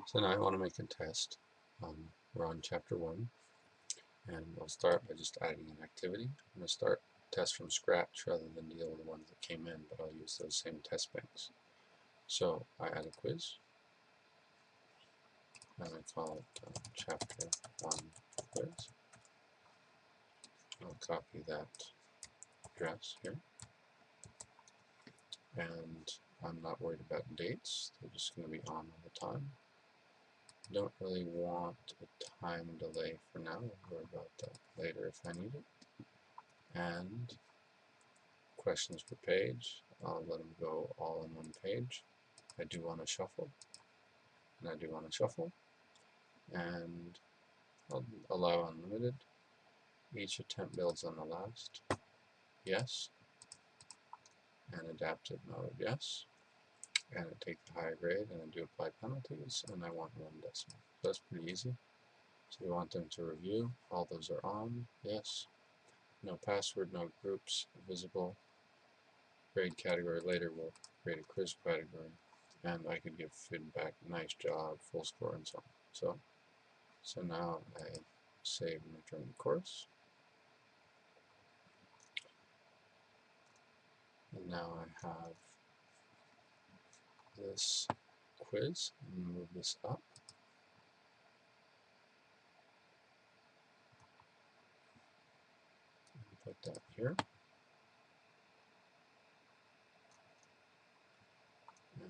So now I want to make a test. We're on chapter 1, and I'll start by just adding an activity. I'm going to start test from scratch rather than deal with the ones that came in, but I'll use those same test banks. So I add a quiz, and I call it chapter 1 quiz. I'll copy that address here, and I'm not worried about dates. They're just going to be on all the time. Don't really want a time delay for now. We'll worry about that later if I need it. And questions per page, I'll let them go all in one page. I do want to shuffle, and I do want to shuffle, and I'll allow unlimited. Each attempt builds on the last. Yes. And adaptive mode, yes. And I take the higher grade, and I do apply penalties, and I want 1 decimal. So that's pretty easy. So we want them to review. All those are on, yes. No password, no groups visible. Grade category later will create a quiz category, and I could give feedback, nice job, full score, and so on. So now I save and return the course, and now I have this quiz, and move this up. Put that here. And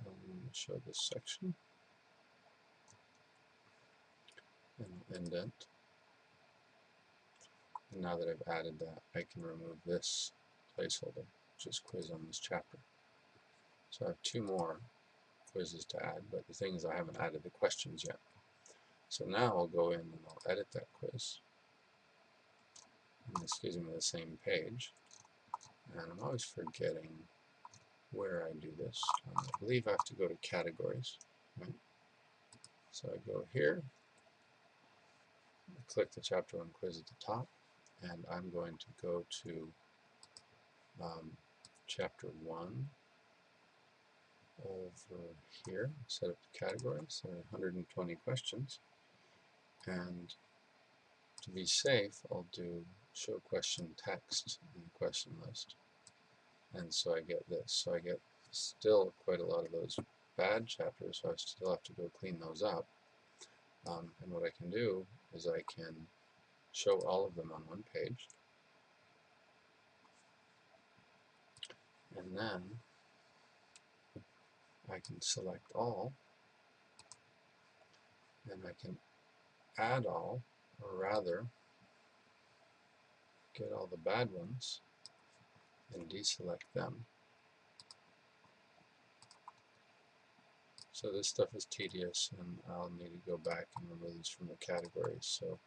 I'm going to show this section and indent. And now that I've added that, I can remove this placeholder, which is quiz on this chapter. So I have 2 more quizzes to add, but the thing is I haven't added the questions yet. So now I'll go in and I'll edit that quiz. And it's using the same page. And I'm always forgetting where I do this. I believe I have to go to categories. Right? So I go here, click the chapter 1 quiz at the top, and I'm going to go to chapter 1 over here, set up the categories. There are 120 questions, and to be safe, I'll do show question text in the question list, and so I get this. So I get still quite a lot of those bad chapters, so I still have to go clean those up. And what I can do is I can show all of them on one page, and then I can select all, and I can add all, or rather get all the bad ones and deselect them. So this stuff is tedious, and I'll need to go back and remove these from the categories, so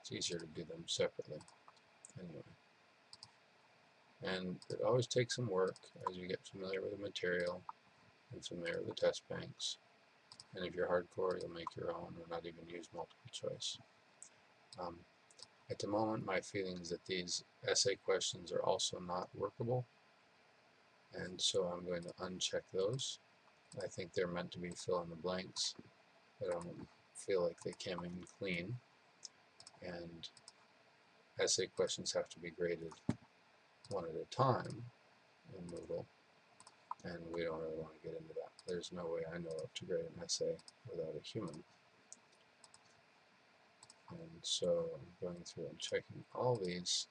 it's easier to do them separately. Anyway, and it always takes some work as you get familiar with the material and familiar with the test banks. And if you're hardcore, you'll make your own or not even use multiple choice. At the moment, my feeling is that these essay questions are also not workable, and so I'm going to uncheck those. I think they're meant to be fill in the blanks. I don't feel like they came in clean, and essay questions have to be graded one at a time in Moodle, and we don't really want to get into that. There's no way I know how to grade an essay without a human. And so I'm going through and checking all these.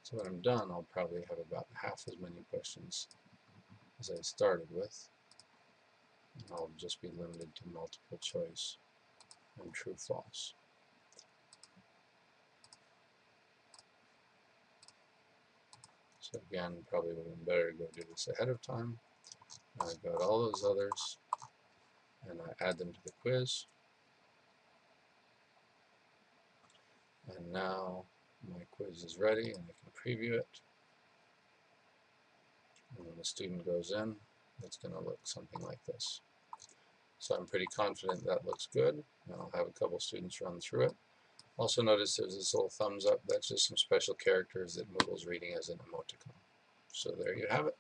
So when I'm done, I'll probably have about half as many questions as I started with. And I'll just be limited to multiple choice and true false. So again, probably would have been better to go do this ahead of time. I've got all those others, and I add them to the quiz. And now my quiz is ready, and I can preview it. And when the student goes in, it's going to look something like this. So I'm pretty confident that looks good, and I'll have a couple students run through it. Also notice there's this little thumbs up. That's just some special characters that Moodle's reading as an emoticon. So there you have it.